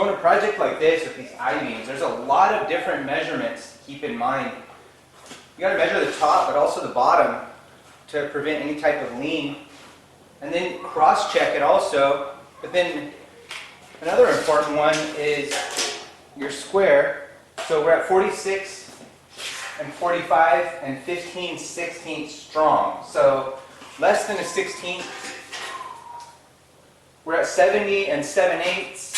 So in a project like this with these I-beams, there's a lot of different measurements to keep in mind. You got to measure the top, but also the bottom to prevent any type of lean. And then cross-check it also. But then another important one is your square. So we're at 46 and 45 and 15/16 strong. So less than a 16th. We're at 70 and 7/8,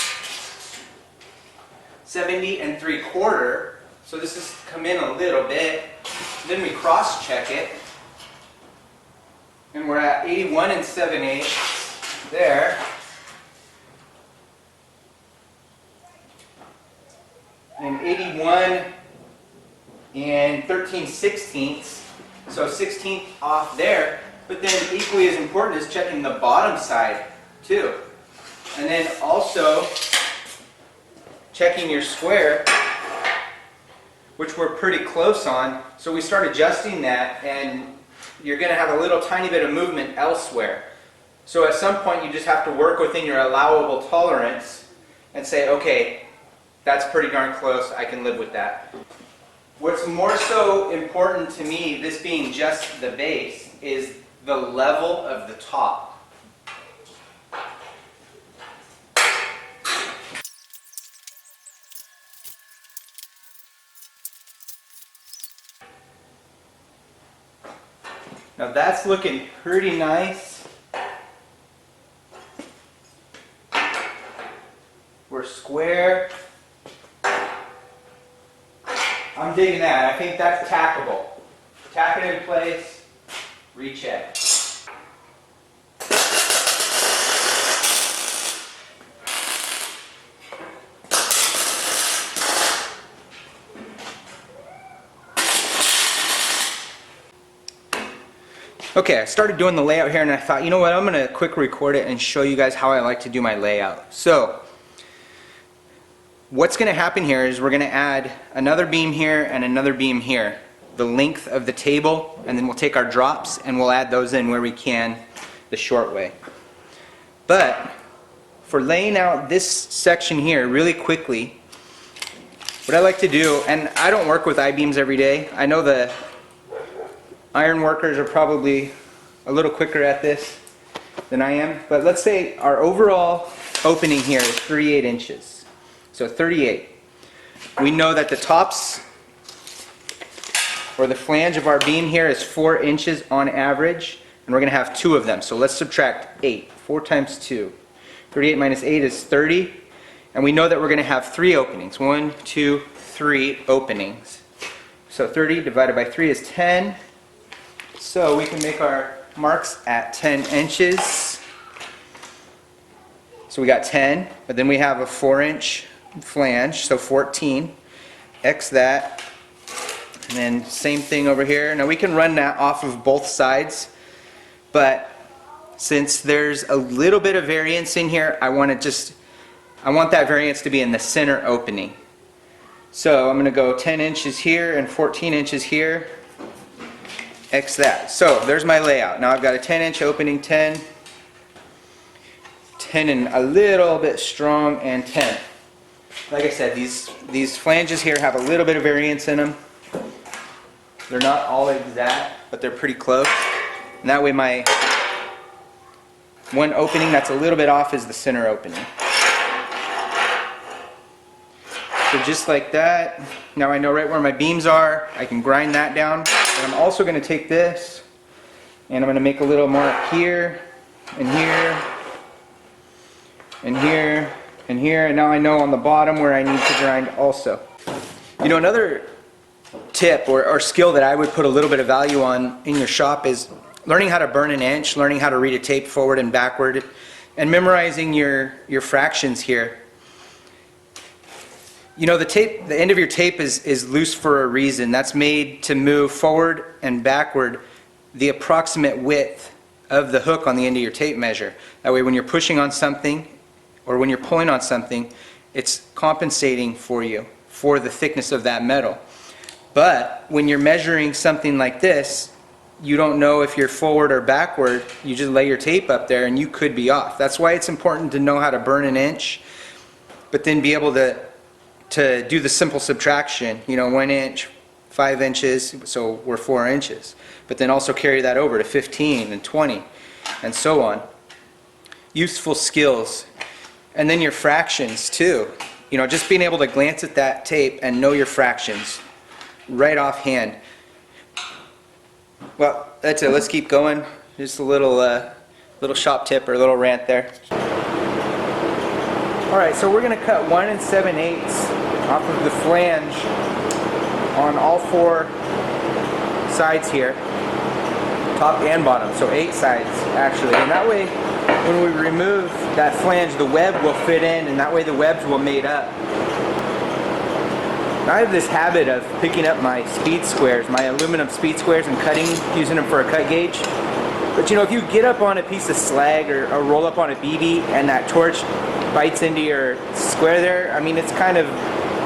70 and 3/4. So this has come in a little bit. Then we cross-check it. And we're at 81 and 7/8 there. And 81 and 13/16. So 16th off there. But then equally as important is checking the bottom side too. And then also checking your square, which we're pretty close on. So we start adjusting that, and you're going to have a little tiny bit of movement elsewhere. So at some point you just have to work within your allowable tolerance and say, okay, that's pretty darn close, I can live with that. What's more so important to me, this being just the base, is the level of the top. Now that's looking pretty nice. We're square. I'm digging that. I think that's tackable. Tack it in place, recheck. Okay, I started doing the layout here and I thought, you know what, I'm going to quick record it and show you guys how I like to do my layout. So, what's going to happen here is we're going to add another beam here and another beam here. The length of the table, and then we'll take our drops and we'll add those in where we can the short way. But, for laying out this section here really quickly, what I like to do, and I don't work with I-beams every day, I know the iron workers are probably a little quicker at this than I am, but let's say our overall opening here is 38 inches. So 38. We know that the tops, or the flange of our beam here, is 4 inches on average, and we're going to have 2 of them. So let's subtract 8. 4 times 2. 38 minus 8 is 30, and we know that we're going to have 3 openings. 1, 2, 3 openings. So 30 divided by 3 is 10. So we can make our marks at 10 inches. So we got 10, but then we have a 4-inch flange, so 14. X that. And then same thing over here. Now we can run that off of both sides, but since there's a little bit of variance in here, I want that variance to be in the center opening. So I'm going to go 10 inches here and 14 inches here. X that. So there's my layout. Now I've got a 10-inch opening, 10, 10 and a little bit strong, and 10. Like I said, these flanges here have a little bit of variance in them. They're not all exact, but they're pretty close. And that way my one opening that's a little bit off is the center opening. So just like that. Now I know right where my beams are. I can grind that down. And I'm also going to take this and I'm going to make a little mark here and here and here and here. And now I know on the bottom where I need to grind also. You know, another tip or skill that I would put a little bit of value on in your shop is learning how to burn an inch, learning how to read a tape forward and backward, and memorizing your fractions here. You know, the end of your tape is loose for a reason. That's made to move forward and backward the approximate width of the hook on the end of your tape measure. That way when you're pushing on something or when you're pulling on something, it's compensating for you for the thickness of that metal. But when you're measuring something like this, you don't know if you're forward or backward. You just lay your tape up there and you could be off. That's why it's important to know how to burn an inch. but then be able to do the simple subtraction, you know, 1 inch, 5 inches, so we're 4 inches. But then also carry that over to 15 and 20 and so on. Useful skills. And then your fractions too. You know, just being able to glance at that tape and know your fractions right offhand. Well, that's it. Let's keep going. Just a little shop tip or a little rant there. Alright, so we're going to cut 1 7/8 off of the flange on all 4 sides here, top and bottom, so 8 sides actually, and that way when we remove that flange the web will fit in, and that way the webs will mate up. Now I have this habit of picking up my speed squares, my aluminum speed squares, and cutting, using them for a cut gauge. But you know, if you get up on a piece of slag or roll up on a BB and that torch bites into your square there, I mean, it's kind of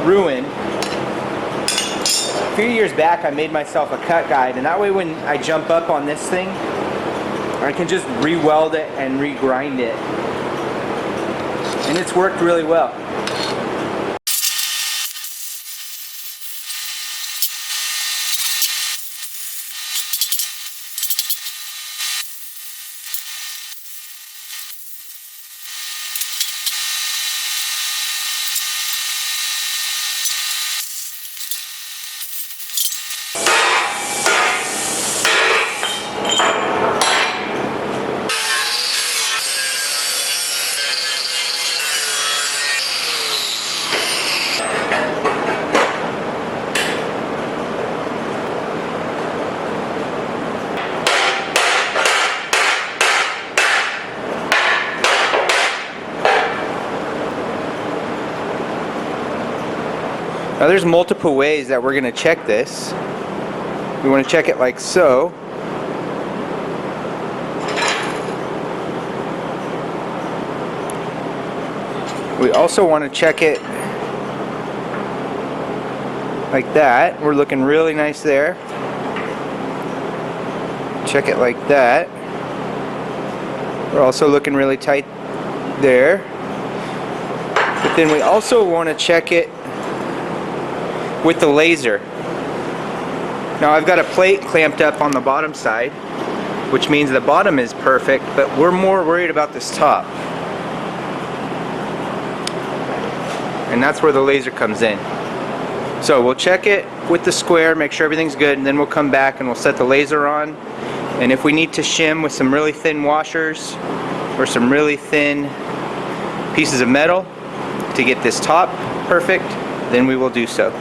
ruined. A few years back I made myself a cut guide, and that way when I jump up on this thing I can just re-weld it and re-grind it, and it's worked really well. Now there's multiple ways that we're going to check this. We want to check it like so. We also want to check it like that. We're looking really nice there. Check it like that. We're also looking really tight there. But then we also want to check it with the laser. Now I've got a plate clamped up on the bottom side, which means the bottom is perfect, but we're more worried about this top. And that's where the laser comes in. So we'll check it with the square, make sure everything's good, and then we'll come back and we'll set the laser on. And if we need to shim with some really thin washers or some really thin pieces of metal to get this top perfect, then we will do so.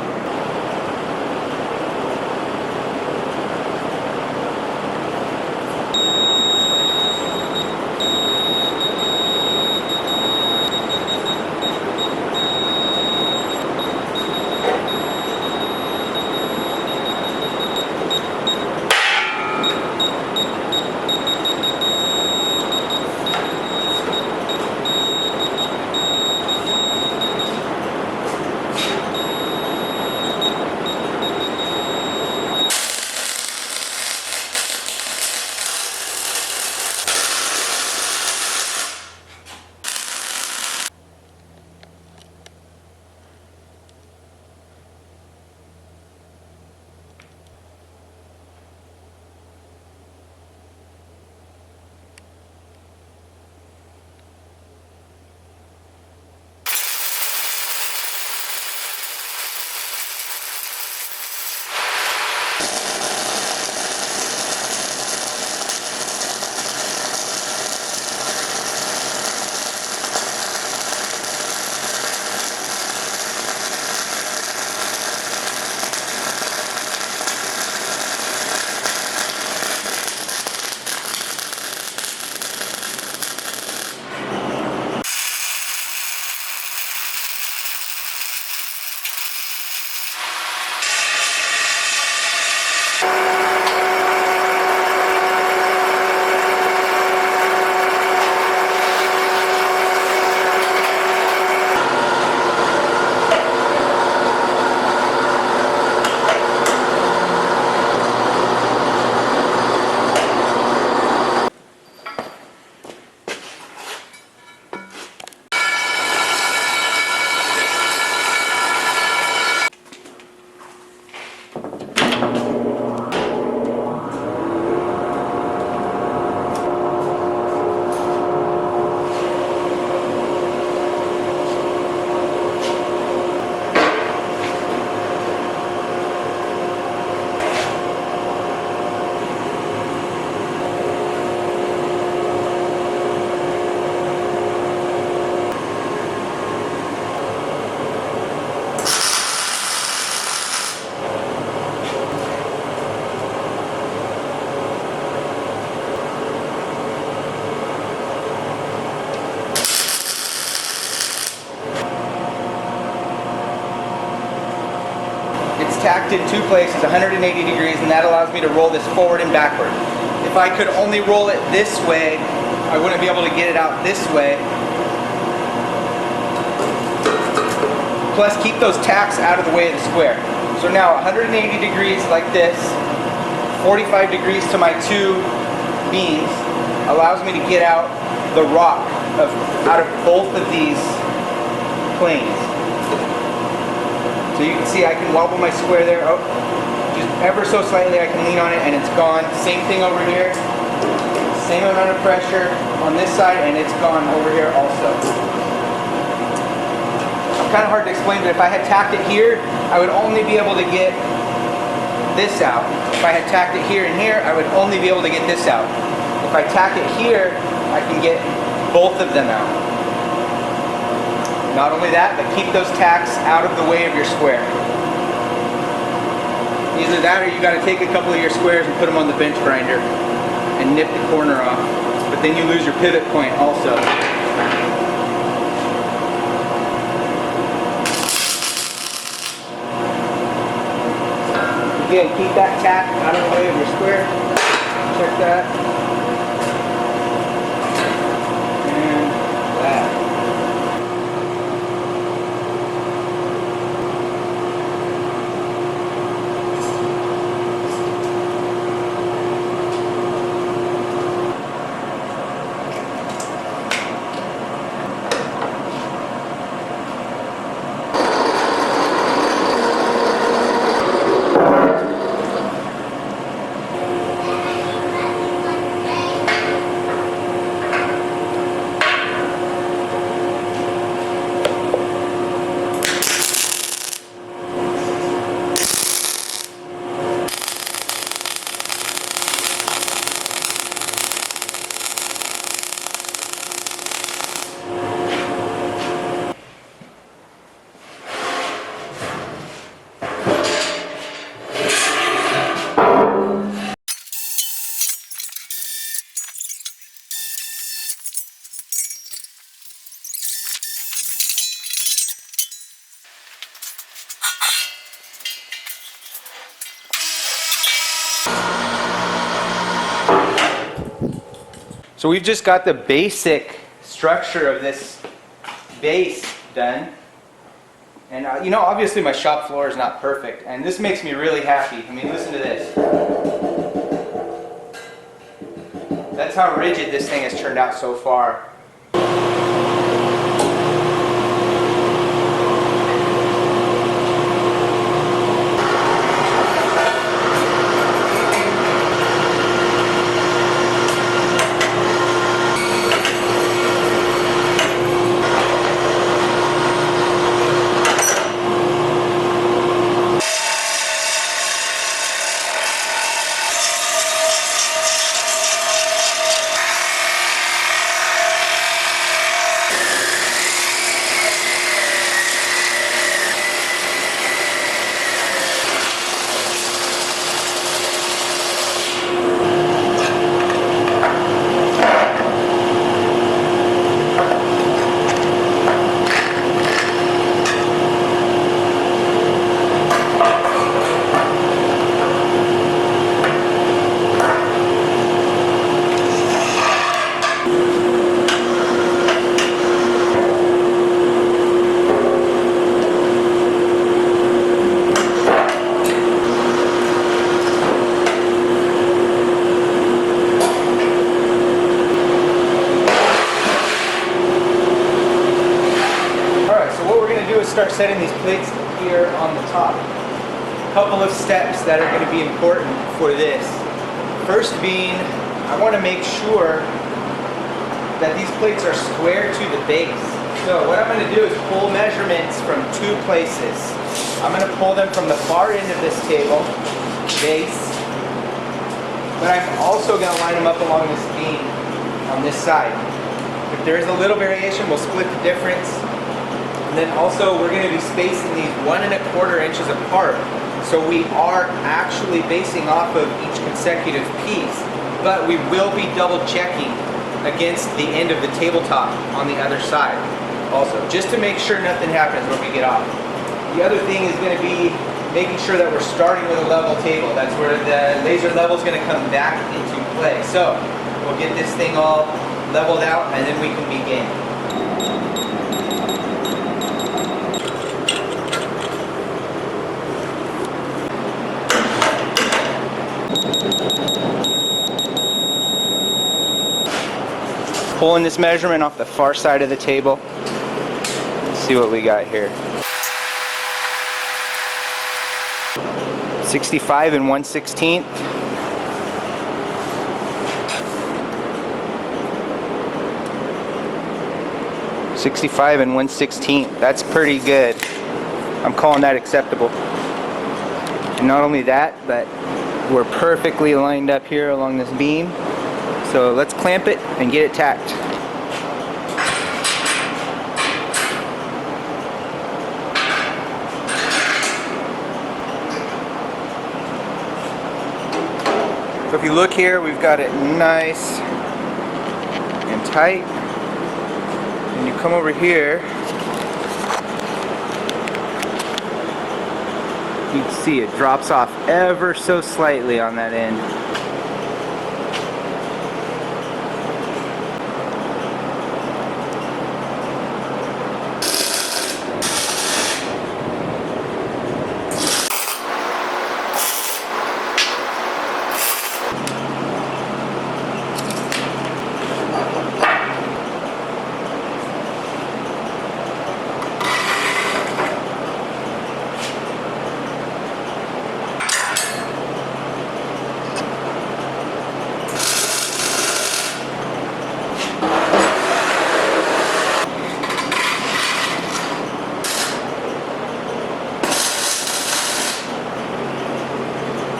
tacked in two places, 180 degrees, and that allows me to roll this forward and backward. If I could only roll it this way, I wouldn't be able to get it out this way. Plus, keep those tacks out of the way of the square. So now 180 degrees like this, 45 degrees to my two beams, allows me to get out the rock out of both of these planes. So you can see I can wobble my square there. Oh, just ever so slightly I can lean on it and it's gone. Same thing over here. Same amount of pressure on this side and it's gone over here also. It's kind of hard to explain, but if I had tacked it here, I would only be able to get this out. If I had tacked it here and here, I would only be able to get this out. If I tack it here, I can get both of them out. Not only that, but keep those tacks out of the way of your square. Either that or you got to take a couple of your squares and put them on the bench grinder and nip the corner off. But then you lose your pivot point also. Again, keep that tack out of the way of your square. Check that. And that. So we've just got the basic structure of this base done. And you know, obviously my shop floor is not perfect, and this makes me really happy. I mean, listen to this. That's how rigid this thing has turned out so far. Start setting these plates here on the top. A couple of steps that are going to be important for this. First being, I want to make sure that these plates are square to the base. So what I'm going to do is pull measurements from two places. I'm going to pull them from the far end of this table, base, but I'm also going to line them up along this beam on this side. If there is a little variation, we'll split the difference. And then also we're going to be spacing these 1 1/4 inches apart. So we are actually basing off of each consecutive piece, but we will be double checking against the end of the tabletop on the other side also, just to make sure nothing happens when we get off. The other thing is going to be making sure that we're starting with a level table. That's where the laser level is going to come back into play. So we'll get this thing all leveled out and then we can begin. Pulling this measurement off the far side of the table. Let's see what we got here. 65 and 1/16. .65 and 1/16. That's pretty good. I'm calling that acceptable. And not only that, but we're perfectly lined up here along this beam. So let's clamp it and get it tacked. So if you look here, we've got it nice and tight. And you come over here, you can see it drops off ever so slightly on that end.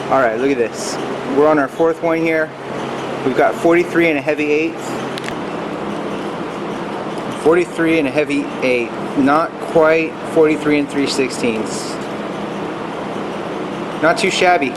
Alright, look at this. We're on our fourth one here. We've got 43 and a heavy 8th. 43 and a heavy 8. Not quite 43 and 3/16. Not too shabby.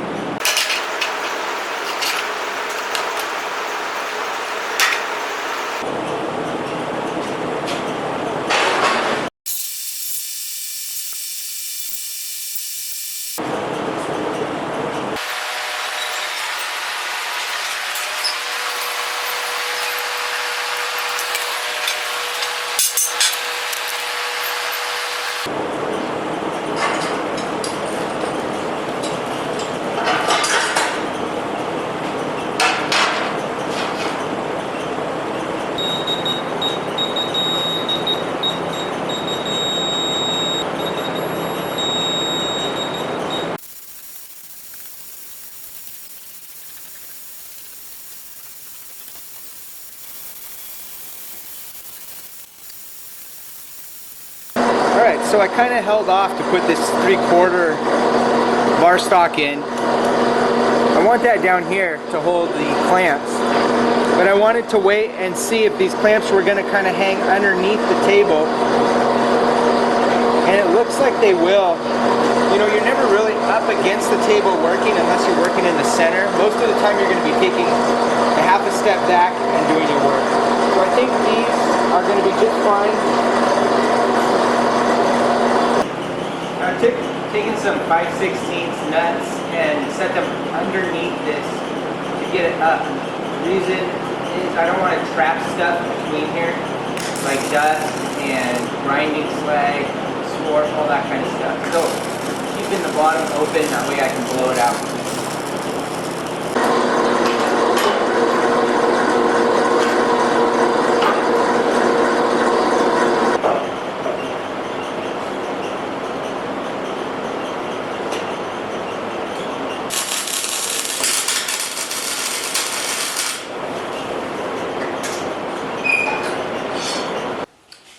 Alright, so I kind of held off to put this 3/4 bar stock in. I want that down here to hold the clamps, but I wanted to wait and see if these clamps were going to kind of hang underneath the table, and it looks like they will. You know, you're never really up against the table working unless you're working in the center. Most of the time you're going to be taking a half a step back and doing your work. So I think these are going to be just fine. I've taken some 5/16 nuts and set them underneath this to get it up. The reason is I don't want to trap stuff between here, like dust and grinding slag, sport, all that kind of stuff. So keeping the bottom open, that way I can blow it out.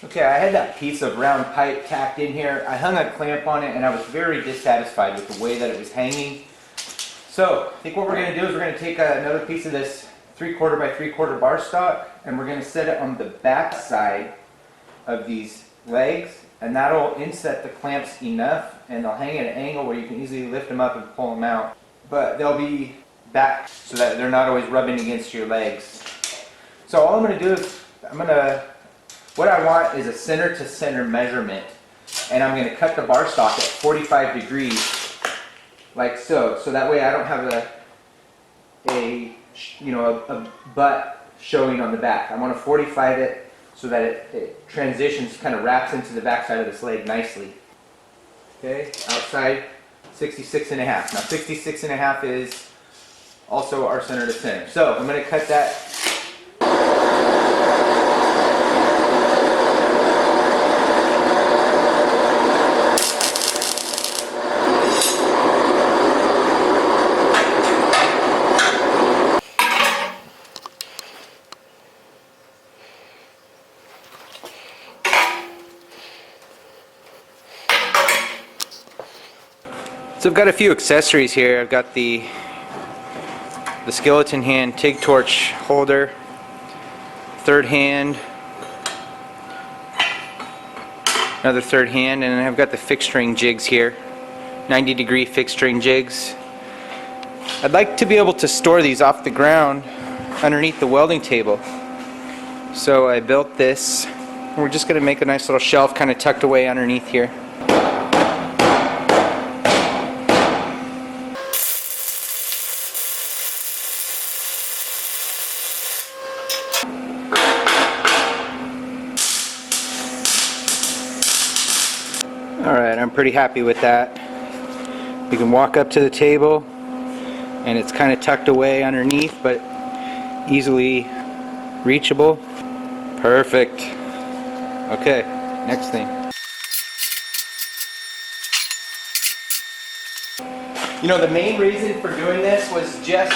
Okay, I had that piece of round pipe tacked in here. I hung a clamp on it and I was very dissatisfied with the way that it was hanging. So, I think what we're going to do is we're going to take another piece of this 3/4 by 3/4 bar stock and we're going to set it on the back side of these legs, and that'll inset the clamps enough and they'll hang at an angle where you can easily lift them up and pull them out. But they'll be back so that they're not always rubbing against your legs. So all I'm going to do is what I want is a center to center measurement, and I'm going to cut the bar stock at 45 degrees like so. So that way I don't have a butt showing on the back. I want to 45 it so that it transitions, kind of wraps into the back side of this leg nicely. Okay, outside 66.5. Now 66.5 is also our center to center. So I'm going to cut that. So I've got a few accessories here. I've got the skeleton hand TIG torch holder, third hand, another third hand, and I've got the fixed string jigs here, 90-degree fixed string jigs. I'd like to be able to store these off the ground underneath the welding table. So I built this. We're just going to make a nice little shelf kind of tucked away underneath here. Alright, I'm pretty happy with that. You can walk up to the table and it's kind of tucked away underneath but easily reachable. Perfect. Okay, next thing. You know, the main reason for doing this was just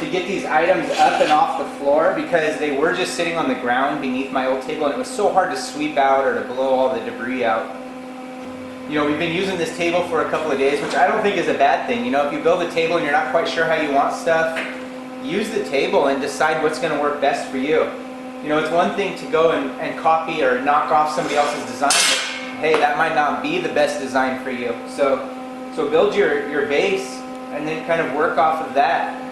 to get these items up and off the floor because they were just sitting on the ground beneath my old table and it was so hard to sweep out or to blow all the debris out. You know, we've been using this table for a couple of days, which I don't think is a bad thing. You know, if you build a table and you're not quite sure how you want stuff, use the table and decide what's going to work best for you. You know, it's one thing to go and copy or knock off somebody else's design, but hey, that might not be the best design for you. So build your base and then kind of work off of that.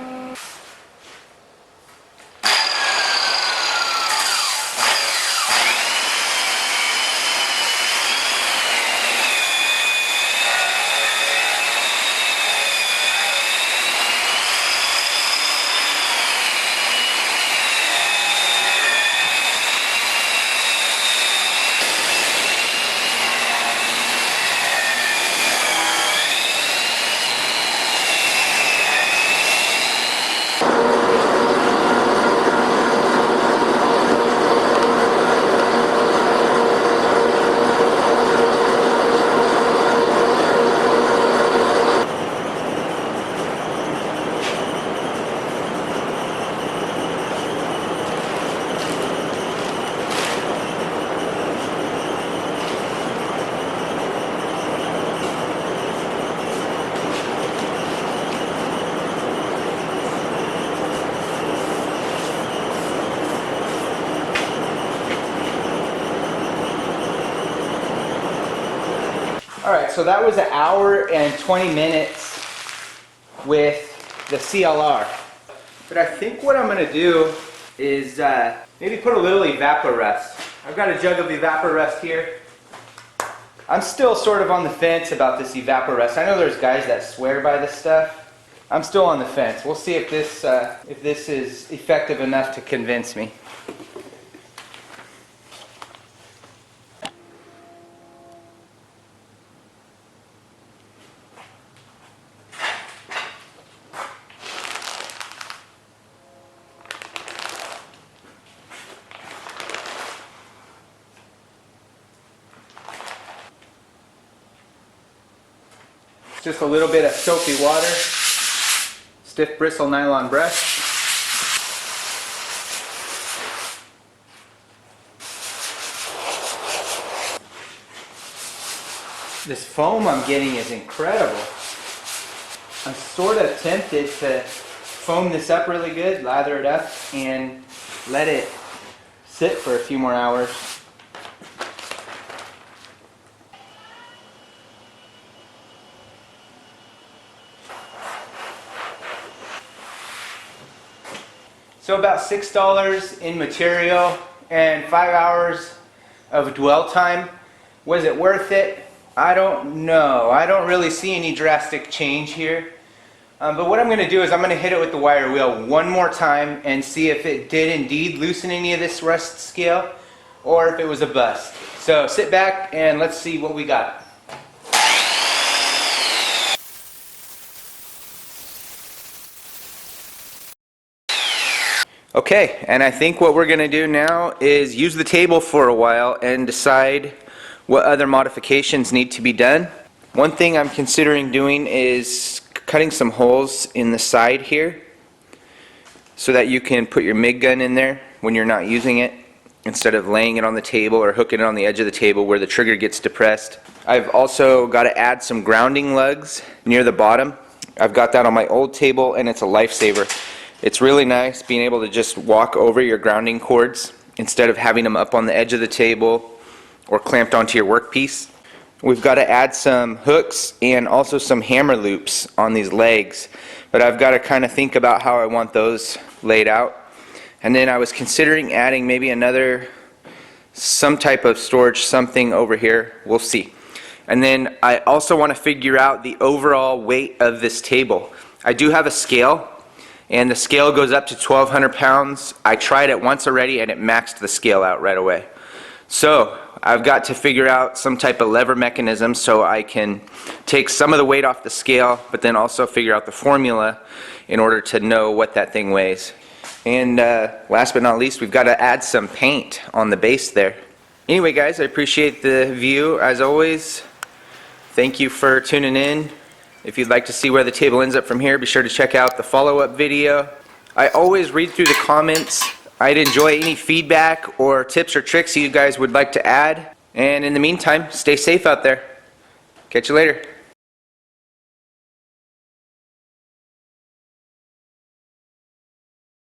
Alright, so that was an hour and 20 minutes with the CLR. But I think what I'm going to do is maybe put a little evaporust. I've got a jug of evaporust here. I'm still sort of on the fence about this evaporust. I know there's guys that swear by this stuff. I'm still on the fence. We'll see if this is effective enough to convince me. Just a little bit of soapy water, stiff bristle nylon brush. This foam I'm getting is incredible. I'm sort of tempted to foam this up really good, lather it up, and let it sit for a few more hours. So about $6 in material and 5 hours of dwell time. Was it worth it? I don't know. I don't really see any drastic change here. But what I'm going to do is I'm going to hit it with the wire wheel one more time and see if it did indeed loosen any of this rust scale or if it was a bust. So sit back and let's see what we got. Okay, and I think what we're going to do now is use the table for a while and decide what other modifications need to be done. One thing I'm considering doing is cutting some holes in the side here so that you can put your MIG gun in there when you're not using it instead of laying it on the table or hooking it on the edge of the table where the trigger gets depressed. I've also got to add some grounding lugs near the bottom. I've got that on my old table and it's a lifesaver. It's really nice being able to just walk over your grounding cords instead of having them up on the edge of the table or clamped onto your workpiece. We've got to add some hooks and also some hammer loops on these legs, but I've got to kind of think about how I want those laid out. And then I was considering adding maybe some type of storage something over here. We'll see. And then I also want to figure out the overall weight of this table. I do have a scale, and the scale goes up to 1,200 pounds. I tried it once already and it maxed the scale out right away. So I've got to figure out some type of lever mechanism so I can take some of the weight off the scale, but then also figure out the formula in order to know what that thing weighs. And last but not least, we've got to add some paint on the base there. Anyway guys, I appreciate the view as always. Thank you for tuning in. If you'd like to see where the table ends up from here, be sure to check out the follow-up video. I always read through the comments. I'd enjoy any feedback or tips or tricks you guys would like to add. And in the meantime, stay safe out there. Catch you later.